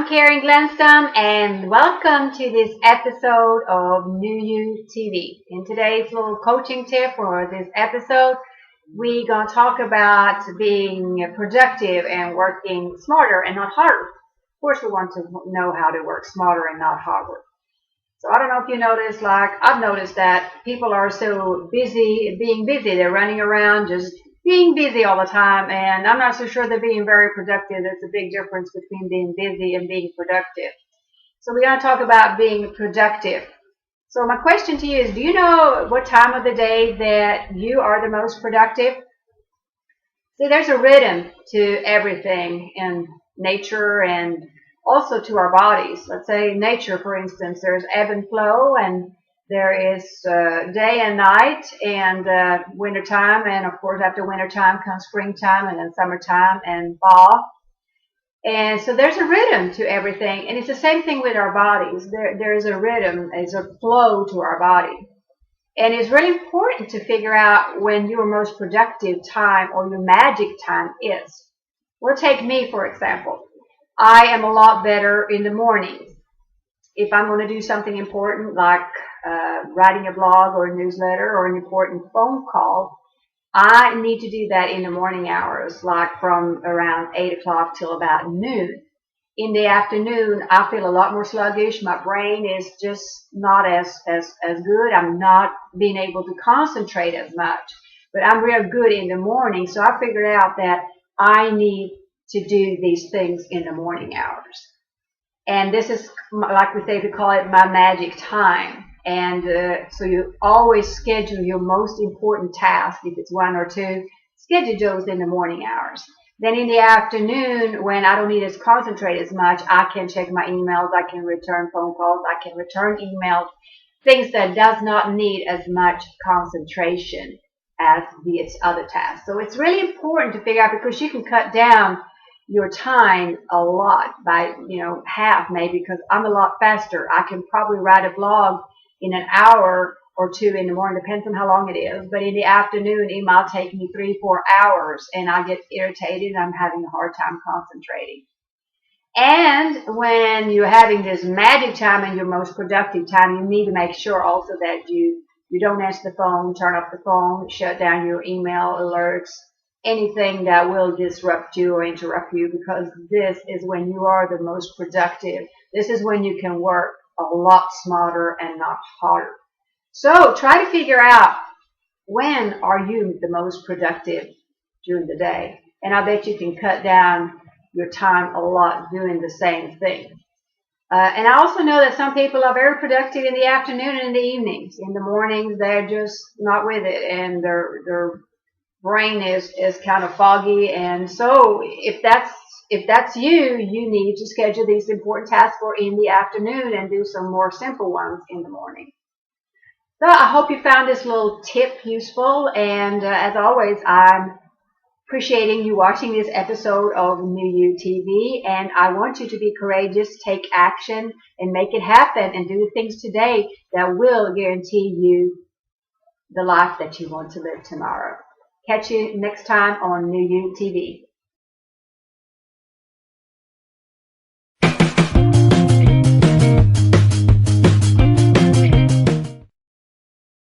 I'm Karen Glenstam, and welcome to this episode of New You TV. In today's little coaching tip for this episode, we're going to talk about being productive and working smarter and not harder. Of course, we want to know how to work smarter and not harder. So I don't know if you noticed, like I've noticed that people are so busy being busy. They're running around just being busy all the time, and I'm not so sure they're being very productive. There's a big difference between being busy and being productive. So we're going to talk about being productive. So my question to you is, do you know what time of the day that you are the most productive? See, there's a rhythm to everything in nature and also to our bodies. Let's say nature, for instance, there's ebb and flow, and there is day and night, and wintertime, and of course after wintertime comes springtime, and then summertime and fall. And so there's a rhythm to everything, and it's the same thing with our bodies. There is a rhythm, there's a flow to our body. And it's really important to figure out when your most productive time or your magic time is. Well, take me, for example. I am a lot better in the mornings. If I'm going to do something important like writing a blog or a newsletter or an important phone call, I need to do that in the morning hours, like from around 8 o'clock till about noon. In the afternoon, I feel a lot more sluggish. My brain is just not as good. I'm not being able to concentrate as much. But I'm real good in the morning, so I figured out that I need to do these things in the morning hours. And this is, like we say, we call it my magic time. And so you always schedule your most important task, if it's one or two, schedule those in the morning hours. Then in the afternoon, when I don't need to concentrate as much, I can check my emails, I can return phone calls, I can return emails, things that does not need as much concentration as its other tasks. So it's really important to figure out, because you can cut down your time a lot by, half maybe, because I'm a lot faster. I can probably write a blog in an hour or two in the morning, depends on how long it is. But in the afternoon, it might take me 3-4 hours, and I get irritated, and I'm having a hard time concentrating. And when you're having this magic time and your most productive time, you need to make sure also that you don't answer the phone, turn off the phone, shut down your email alerts, anything that will disrupt you or interrupt you, because this is when you are the most productive. This is when you can work a lot smarter and not harder. So try to figure out, when are you the most productive during the day? And I bet you can cut down your time a lot doing the same thing. And I also know that some people are very productive in the afternoon and in the evenings. In the mornings, they're just not with it, and their brain is kind of foggy. And so if that's you, you need to schedule these important tasks for in the afternoon and do some more simple ones in the morning. So I hope you found this little tip useful, and as always, I'm appreciating you watching this episode of New You TV, and I want you to be courageous, take action, and make it happen, and do things today that will guarantee you the life that you want to live tomorrow. Catch you next time on New You TV.